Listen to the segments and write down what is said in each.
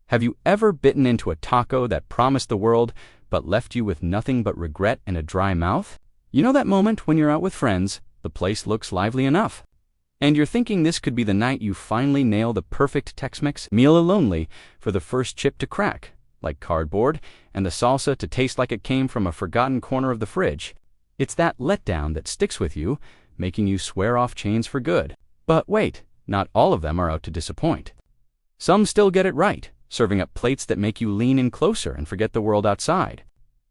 Have you ever bitten into a taco that promised the world but left you with nothing but regret and a dry mouth? You know that moment when you're out with friends, the place looks lively enough, and you're thinking this could be the night you finally nail the perfect Tex-Mex meal alone for the first chip to crack like cardboard and the salsa to taste like it came from a forgotten corner of the fridge. It's that letdown that sticks with you, making you swear off chains for good. But wait, not all of them are out to disappoint. Some still get it right, serving up plates that make you lean in closer and forget the world outside.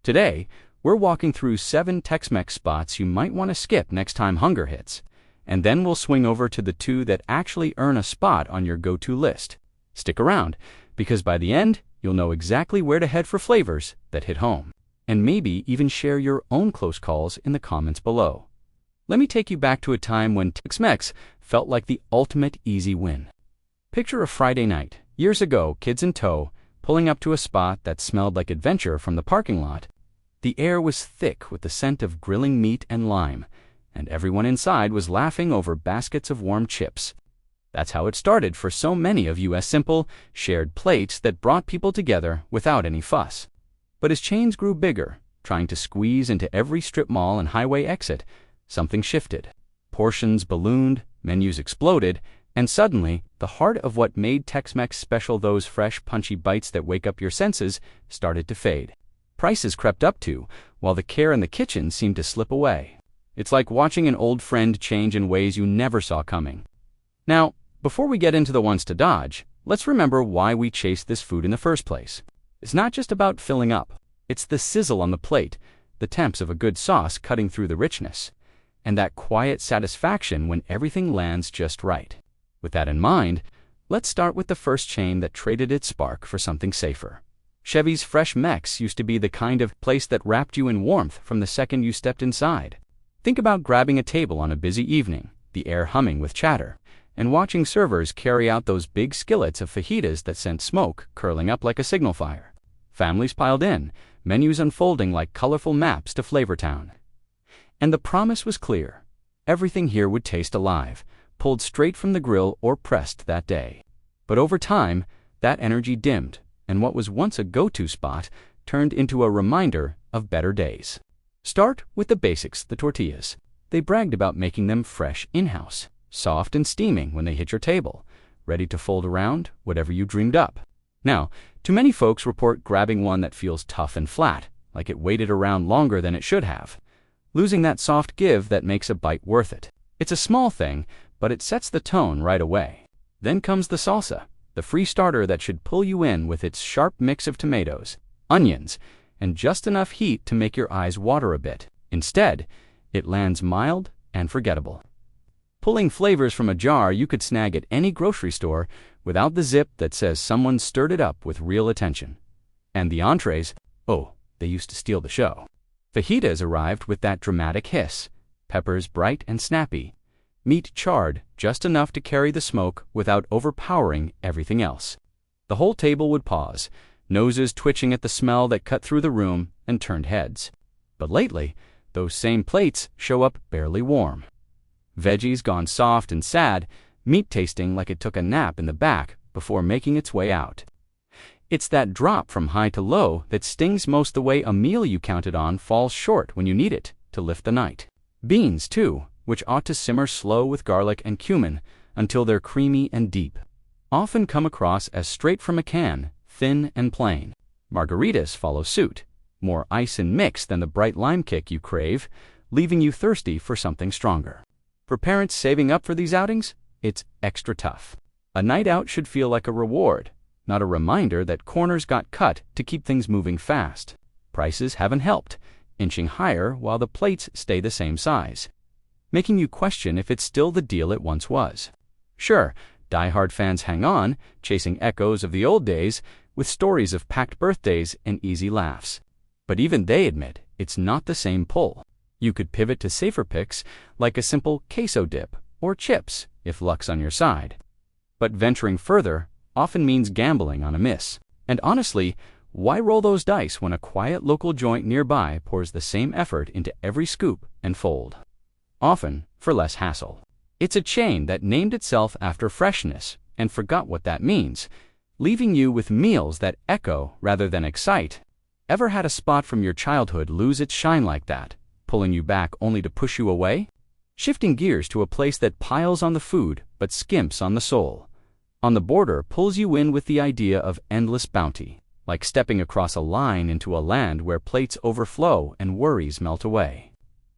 Today, we're walking through 7 Tex-Mex spots you might want to skip next time hunger hits, and then we'll swing over to the 2 that actually earn a spot on your go-to list. Stick around, because by the end, you'll know exactly where to head for flavors that hit home, and maybe even share your own close calls in the comments below. Let me take you back to a time when Tex-Mex felt like the ultimate easy win. Picture a Friday night, years ago, kids in tow, pulling up to a spot that smelled like adventure from the parking lot. The air was thick with the scent of grilling meat and lime, and everyone inside was laughing over baskets of warm chips. That's how it started for so many of U.S. simple, shared plates that brought people together without any fuss. But as chains grew bigger, trying to squeeze into every strip mall and highway exit, something shifted. Portions ballooned, menus exploded, and suddenly, the heart of what made Tex-Mex special, those fresh, punchy bites that wake up your senses, started to fade. Prices crept up too, while the care in the kitchen seemed to slip away. It's like watching an old friend change in ways you never saw coming. Now, before we get into the ones to dodge, let's remember why we chased this food in the first place. It's not just about filling up. It's the sizzle on the plate, the temps of a good sauce cutting through the richness, and that quiet satisfaction when everything lands just right. With that in mind, let's start with the first chain that traded its spark for something safer. Chevy's Fresh Mex used to be the kind of place that wrapped you in warmth from the second you stepped inside. Think about grabbing a table on a busy evening, the air humming with chatter, and watching servers carry out those big skillets of fajitas that sent smoke curling up like a signal fire. Families piled in, menus unfolding like colorful maps to Flavortown. And the promise was clear. Everything here would taste alive, pulled straight from the grill or pressed that day. But over time, that energy dimmed, and what was once a go-to spot turned into a reminder of better days. Start with the basics, the tortillas. They bragged about making them fresh in-house, soft and steaming when they hit your table, ready to fold around whatever you dreamed up. Now, too many folks report grabbing one that feels tough and flat, like it waited around longer than it should have, losing that soft give that makes a bite worth it. It's a small thing, but it sets the tone right away. Then comes the salsa, the free starter that should pull you in with its sharp mix of tomatoes, onions, and just enough heat to make your eyes water a bit. Instead, it lands mild and forgettable. Pulling flavors from a jar you could snag at any grocery store without the zip that says someone stirred it up with real attention. And the entrees, oh, they used to steal the show. Fajitas arrived with that dramatic hiss, peppers bright and snappy, meat charred just enough to carry the smoke without overpowering everything else. The whole table would pause, noses twitching at the smell that cut through the room and turned heads. But lately, those same plates show up barely warm. Veggies gone soft and sad, meat tasting like it took a nap in the back before making its way out. It's that drop from high to low that stings most, the way a meal you counted on falls short when you need it to lift the night. Beans, too, which ought to simmer slow with garlic and cumin until they're creamy and deep, often come across as straight from a can, thin and plain. Margaritas follow suit, more ice and mix than the bright lime kick you crave, leaving you thirsty for something stronger. For parents saving up for these outings, it's extra tough. A night out should feel like a reward, not a reminder that corners got cut to keep things moving fast. Prices haven't helped, inching higher while the plates stay the same size, making you question if it's still the deal it once was. Sure, die-hard fans hang on, chasing echoes of the old days with stories of packed birthdays and easy laughs. But even they admit it's not the same pull. You could pivot to safer picks like a simple queso dip or chips if luck's on your side. But venturing further often means gambling on a miss. And honestly, why roll those dice when a quiet local joint nearby pours the same effort into every scoop and fold? Often for less hassle. It's a chain that named itself after freshness and forgot what that means, leaving you with meals that echo rather than excite. Ever had a spot from your childhood lose its shine like that, pulling you back only to push you away? Shifting gears to a place that piles on the food but skimps on the soul. On the Border pulls you in with the idea of endless bounty, like stepping across a line into a land where plates overflow and worries melt away.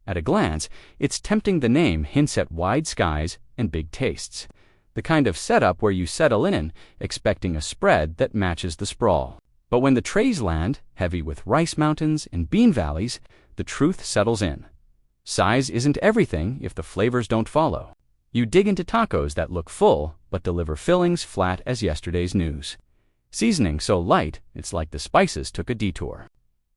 At a glance, it's tempting. The name hints at wide skies and big tastes, the kind of setup where you settle in expecting a spread that matches the sprawl. But when the trays land, heavy with rice mountains and bean valleys, the truth settles in. Size isn't everything if the flavors don't follow. You dig into tacos that look full but deliver fillings flat as yesterday's news. Seasoning so light, it's like the spices took a detour.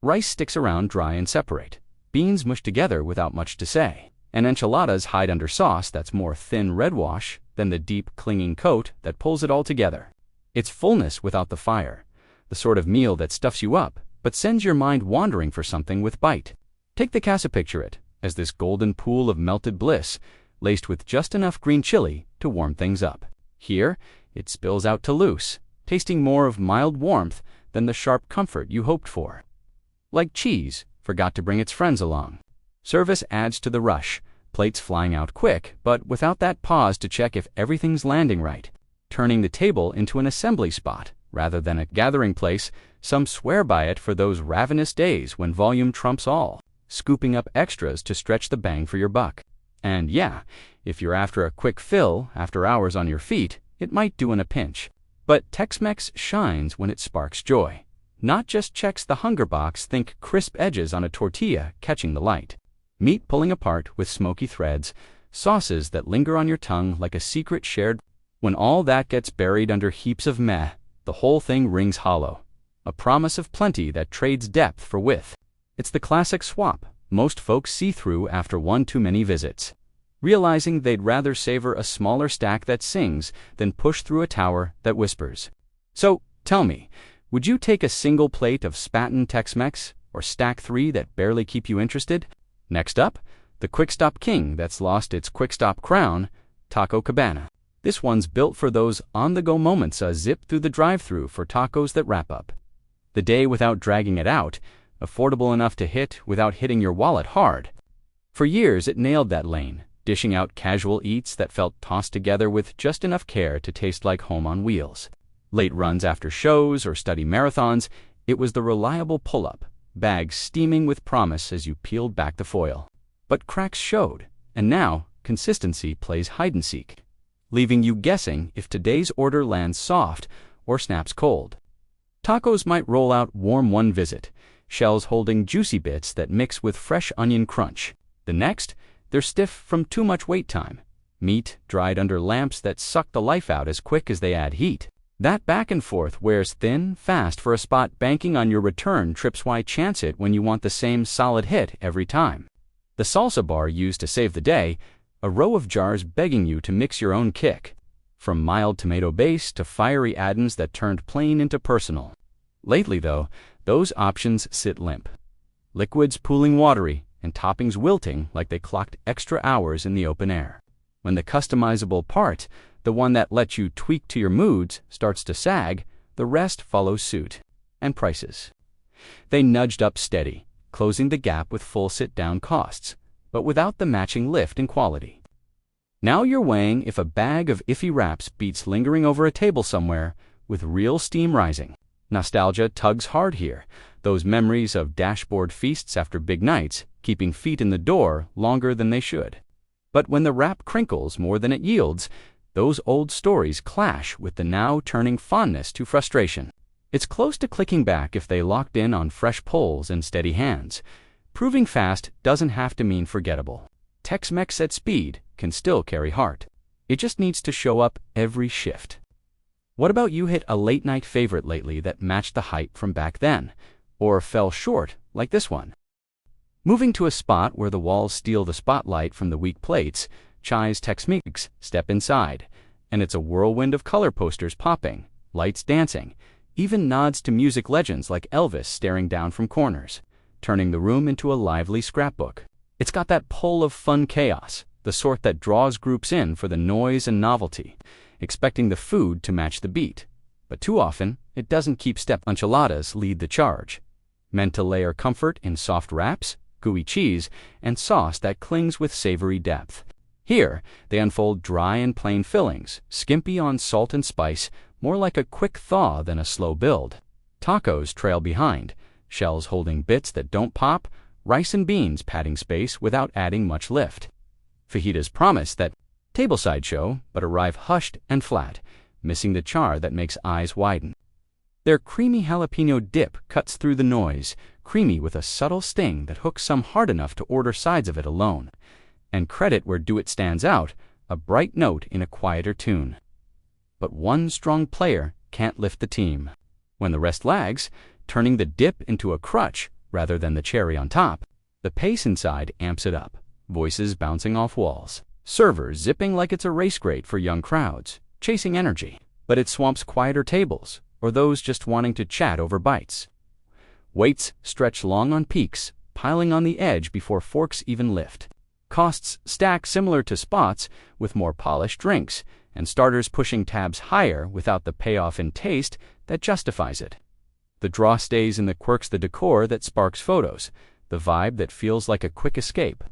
Rice sticks around dry and separate. Beans mush together without much to say. And enchiladas hide under sauce that's more thin red wash than the deep, clinging coat that pulls it all together. It's fullness without the fire, the sort of meal that stuffs you up but sends your mind wandering for something with bite. Take the casa. Picture it as this golden pool of melted bliss, laced with just enough green chili to warm things up. Here, it spills out to loose, tasting more of mild warmth than the sharp comfort you hoped for. Like cheese, forgot to bring its friends along. Service adds to the rush, plates flying out quick, but without that pause to check if everything's landing right, turning the table into an assembly spot rather than a gathering place. Some swear by it for those ravenous days when volume trumps all, scooping up extras to stretch the bang for your buck. And yeah, if you're after a quick fill after hours on your feet, it might do in a pinch. But Tex-Mex shines when it sparks joy. Not just checks the hunger box, think crisp edges on a tortilla catching the light. Meat pulling apart with smoky threads, sauces that linger on your tongue like a secret shared. When all that gets buried under heaps of meh, the whole thing rings hollow. A promise of plenty that trades depth for width. It's the classic swap most folks see through after one too many visits, realizing they'd rather savor a smaller stack that sings than push through a tower that whispers. So, tell me, would you take a single plate of spatin Tex-Mex or stack 3 that barely keep you interested? Next up, the quick stop king that's lost its quick stop crown, Taco Cabana. This one's built for those on-the-go moments, a zip through the drive-thru for tacos that wrap up the day without dragging it out, affordable enough to hit without hitting your wallet hard. For years it nailed that lane, dishing out casual eats that felt tossed together with just enough care to taste like home on wheels. Late runs after shows or study marathons, it was the reliable pull-up, bags steaming with promise as you peeled back the foil. But cracks showed, and now consistency plays hide-and-seek, leaving you guessing if today's order lands soft or snaps cold. Tacos might roll out warm one visit, shells holding juicy bits that mix with fresh onion crunch. The next, they're stiff from too much wait time. Meat dried under lamps that suck the life out as quick as they add heat. That back and forth wears thin, fast for a spot banking on your return trips. Why chance it when you want the same solid hit every time? The salsa bar used to save the day, a row of jars begging you to mix your own kick. From mild tomato base to fiery add-ins that turned plain into personal. Lately, though, those options sit limp. Liquids pooling watery and toppings wilting like they clocked extra hours in the open air. When the customizable part, the one that lets you tweak to your moods, starts to sag, the rest follows suit. And prices. They nudged up steady, closing the gap with full sit-down costs, but without the matching lift in quality. Now you're weighing if a bag of iffy wraps beats lingering over a table somewhere with real steam rising. Nostalgia tugs hard here, those memories of dashboard feasts after big nights, keeping feet in the door longer than they should. But when the wrap crinkles more than it yields, those old stories clash with the now turning fondness to frustration. It's close to clicking back if they locked in on fresh pulls and steady hands. Proving fast doesn't have to mean forgettable. Tex-Mex at speed can still carry heart. It just needs to show up every shift. What about you? Hit a late-night favorite lately that matched the hype from back then, or fell short like this one? Moving to a spot where the walls steal the spotlight from the weak plates, Chai's Tex-Mex. Step inside, and it's a whirlwind of color posters popping, lights dancing, even nods to music legends like Elvis staring down from corners, turning the room into a lively scrapbook. It's got that pull of fun chaos, the sort that draws groups in for the noise and novelty, expecting the food to match the beat. but too often, it doesn't keep step. Enchiladas lead the charge, meant to layer comfort in soft wraps, gooey cheese, and sauce that clings with savory depth. Here, they unfold dry and plain fillings, skimpy on salt and spice, more like a quick thaw than a slow build. Tacos trail behind, shells holding bits that don't pop, rice and beans padding space without adding much lift. Fajitas promise that tableside show, but arrive hushed and flat, missing the char that makes eyes widen. Their creamy jalapeno dip cuts through the noise, creamy with a subtle sting that hooks some hard enough to order sides of it alone. And credit where do it stands out, a bright note in a quieter tune. But one strong player can't lift the team. When the rest lags, turning the dip into a crutch rather than the cherry on top, the pace inside amps it up, voices bouncing off walls, servers zipping like it's a race grade for young crowds, chasing energy. But it swamps quieter tables, or those just wanting to chat over bites. Waits stretch long on peaks, piling on the edge before forks even lift. Costs stack similar to spots with more polished drinks, and starters pushing tabs higher without the payoff in taste that justifies it. The draw stays in the quirks, the decor that sparks photos, the vibe that feels like a quick escape.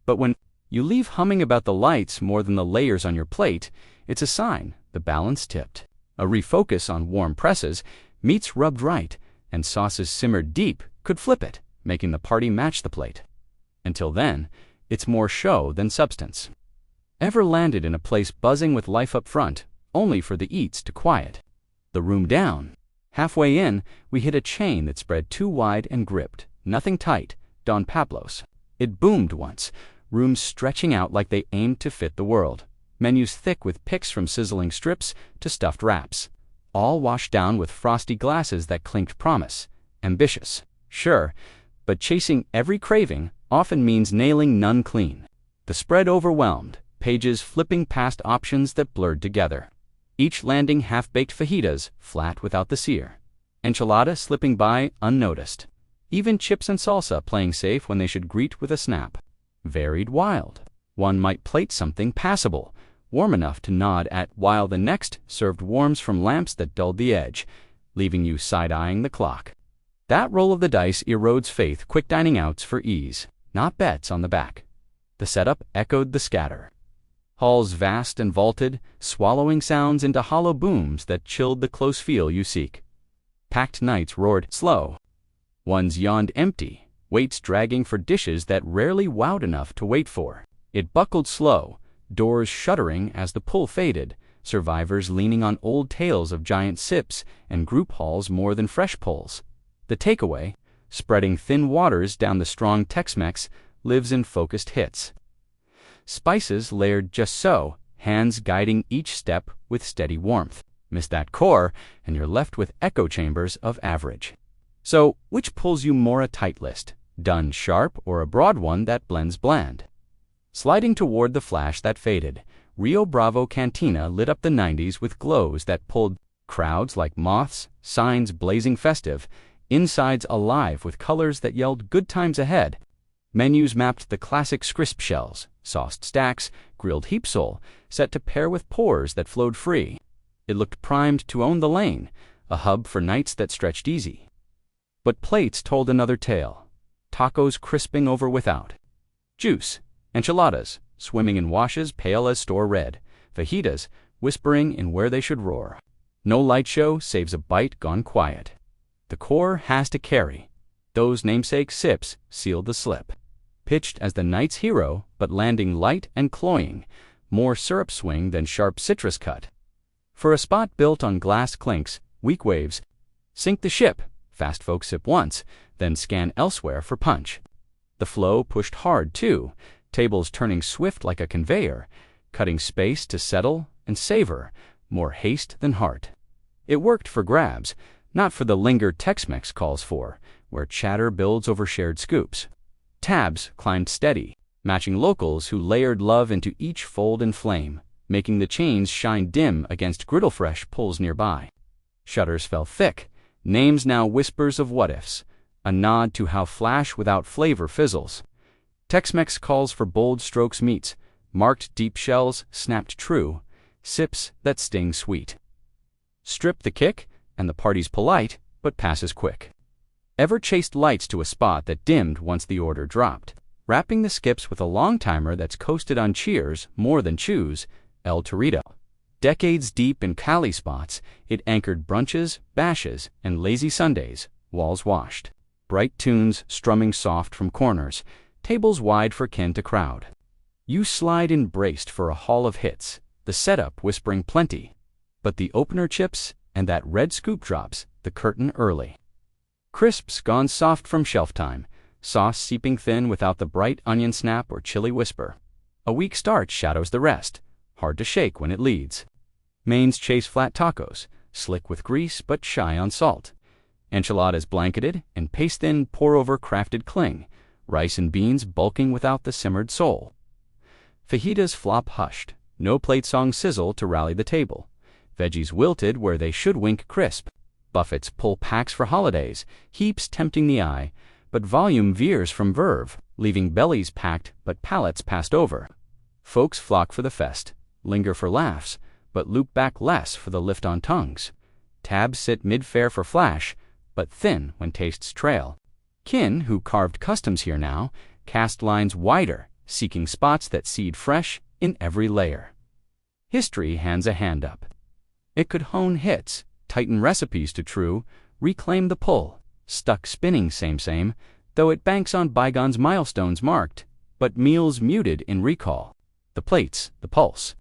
But when you leave humming about the lights more than the layers on your plate, it's a sign the balance tipped. A refocus on warm presses, meats rubbed right, and sauces simmered deep could flip it, making the party match the plate. Until then, it's more show than substance. Ever landed in a place buzzing with life up front, only for the eats to quiet? The room down. Halfway in, we hit a chain that spread too wide and gripped, nothing tight, Don Pablo's. It boomed once, rooms stretching out like they aimed to fit the world. Menus thick with picks from sizzling strips to stuffed wraps, all washed down with frosty glasses that clinked promise. Ambitious, sure, but chasing every craving often means nailing none clean. The spread overwhelmed, pages flipping past options that blurred together. Each landing half-baked fajitas, flat without the sear. Enchilada slipping by unnoticed. Even chips and salsa playing safe when they should greet with a snap. Varied wild. One might plate something passable, warm enough to nod at, while the next served warms from lamps that dulled the edge, leaving you side-eyeing the clock. That roll of the dice erodes faith, quick dining outs for ease, not bets on the back. The setup echoed the scatter. Halls vast and vaulted, swallowing sounds into hollow booms that chilled the close feel you seek. Packed nights roared slow. Ones yawned empty, waits dragging for dishes that rarely wowed enough to wait for. It buckled slow, doors shuddering as the pull faded, survivors leaning on old tales of giant sips and group hauls more than fresh pulls. The takeaway, spreading thin waters down the strong Tex-Mex, lives in focused hits. Spices layered just so, hands guiding each step with steady warmth. Miss that core, and you're left with echo chambers of average. So, which pulls you more, a tight list, done sharp, or a broad one that blends bland? Sliding toward the flash that faded, Rio Bravo Cantina lit up the 90s with glows that pulled crowds like moths, signs blazing festive, insides alive with colors that yelled good times ahead. Menus mapped the classic crisp shells, sauced stacks, grilled heap sole, set to pair with pours that flowed free. It looked primed to own the lane, a hub for nights that stretched easy. But plates told another tale. Tacos crisping over without. Juice. Enchiladas, swimming in washes pale as store red. Fajitas, whispering in where they should roar. No light show saves a bite gone quiet. The core has to carry. Those namesake sips sealed the slip. Pitched as the night's hero, but landing light and cloying. More syrup swing than sharp citrus cut. For a spot built on glass clinks, weak waves, sink the ship. Fast folks sip once, then scan elsewhere for punch. The flow pushed hard, too. Tables turning swift like a conveyor, cutting space to settle and savor, more haste than heart. It worked for grabs, not for the linger Tex-Mex calls for, where chatter builds over shared scoops. Tabs climbed steady, matching locals who layered love into each fold and flame, making the chains shine dim against griddle-fresh pulls nearby. Shutters fell thick, names now whispers of what-ifs, a nod to how flash without flavor fizzles. Tex-Mex calls for bold strokes meats, marked deep shells snapped true, sips that sting sweet. Strip the kick, and the party's polite, but passes quick. Ever chased lights to a spot that dimmed once the order dropped? Wrapping the skips with a long timer that's coasted on cheers more than chews, El Torito. Decades deep in Cali spots, it anchored brunches, bashes, and lazy Sundays, walls washed. Bright tunes strumming soft from corners, tables wide for kin to crowd. You slide in braced for a haul of hits, the setup whispering plenty. But the opener chips and that red scoop drops the curtain early. Crisps gone soft from shelf time, sauce seeping thin without the bright onion snap or chili whisper. A weak start shadows the rest, hard to shake when it leads. Mains chase flat tacos, slick with grease but shy on salt. Enchiladas blanketed and paste-thin pour-over crafted cling, rice and beans bulking without the simmered soul. Fajitas flop hushed, no plate song sizzle to rally the table. Veggies wilted where they should wink crisp. Buffets pull packs for holidays, heaps tempting the eye, but volume veers from verve, leaving bellies packed but palates passed over. Folks flock for the fest, linger for laughs, but loop back less for the lift on tongues. Tabs sit mid-fare for flash, but thin when tastes trail. Kin, who carved customs here now, cast lines wider, seeking spots that seed fresh in every layer. History hands a hand up. It could hone hits, tighten recipes to true, reclaim the pull, stuck spinning same, though it banks on bygones milestones marked, but meals muted in recall. The plates, the pulse.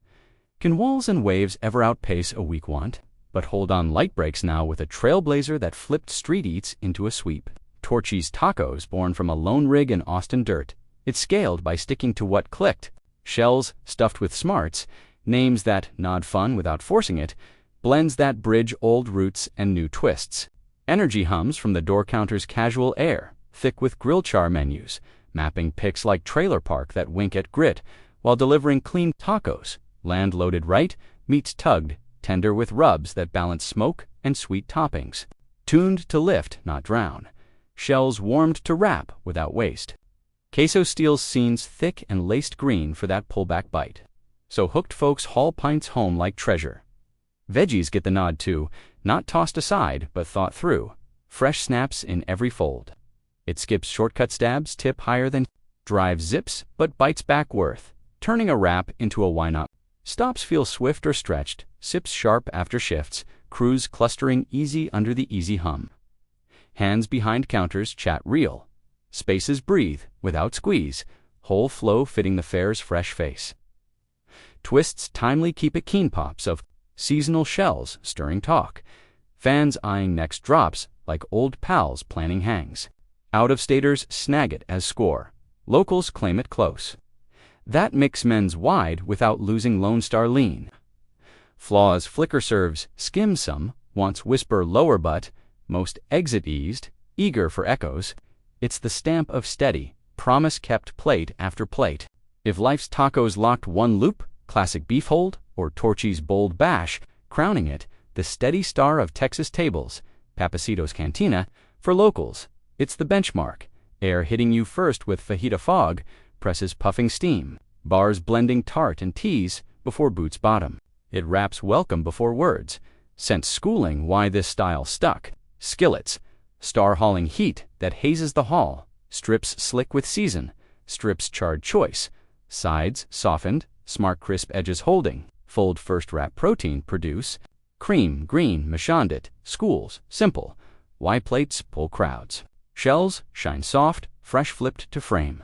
Can walls and waves ever outpace a weak want? But hold on light breaks now with a trailblazer that flipped street eats into a sweep. Torchy's tacos born from a lone rig in Austin dirt. It scaled by sticking to what clicked. Shells stuffed with smarts, names that nod fun without forcing it, blends that bridge old roots and new twists. Energy hums from the door counter's casual air, thick with grill char menus, mapping pics like trailer park that wink at grit, while delivering clean tacos, land loaded right, meats tugged, tender with rubs that balance smoke and sweet toppings. Tuned to lift, not drown. Shells warmed to wrap without waste. Queso steals scenes thick and laced green for that pullback bite. So hooked folks haul pints home like treasure. Veggies get the nod too, not tossed aside but thought through. Fresh snaps in every fold. It skips shortcut stabs, tip higher than, drives zips but bites back worth, turning a wrap into a why not. Stops feel swift or stretched, sips sharp after shifts, crews clustering easy under the easy hum. Hands behind counters chat real. Spaces breathe, without squeeze, whole flow fitting the fare's fresh face. Twists timely keep it keen pops of seasonal shells stirring talk. Fans eyeing next drops like old pals planning hangs. Out-of-staters snag it as score. Locals claim it close. That mix mends wide without losing Lone Star lean. Flaws flicker serves, skim some, wants whisper lower but, most exit eased, eager for echoes. It's the stamp of steady, promise kept plate after plate. If life's tacos locked one loop, classic beef hold, or Torchy's bold bash, crowning it, the steady star of Texas tables, Papacito's Cantina, for locals, it's the benchmark. Air hitting you first with fajita fog, presses puffing steam, bars blending tart and tease before boots bottom. It raps welcome before words, sent schooling why this style stuck. Skillets, star-hauling heat that hazes the hall, strips slick with season, strips charred choice, sides softened, smart crisp edges holding, fold first wrap protein produce, cream, green, machandit, schools, simple, why plates pull crowds. Shells shine soft, fresh flipped to frame.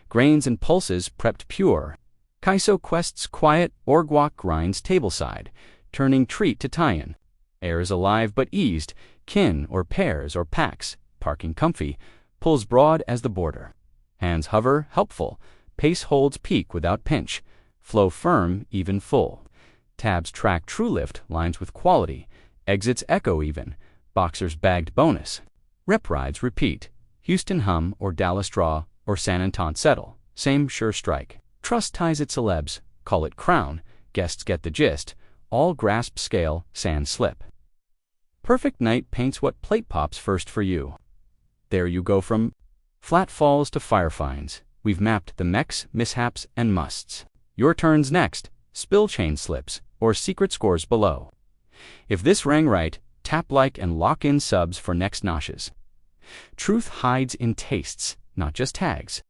Grains and pulses prepped pure. Queso quests quiet, or guac grinds tableside, turning treat to tie-in. Airs alive but eased, kin or pairs or packs, parking comfy, pulls broad as the border. Hands hover, helpful, pace holds peak without pinch, flow firm, even full. Tabs track true lift, lines with quality, exits echo even, boxers bagged bonus. Rep rides repeat, Houston hum or Dallas draw or San Anton settle, same sure strike. Trust ties it celebs, call it crown, guests get the gist, all grasp scale, sand slip. Perfect night paints what plate pops first for you. There you go from flat falls to fire finds. We've mapped the Mex, mishaps, and musts. Your turn's next, spill chain slips, or secret scores below. If this rang right, Tap like and lock in subs for next noshes. Truth hides in tastes, not just tags.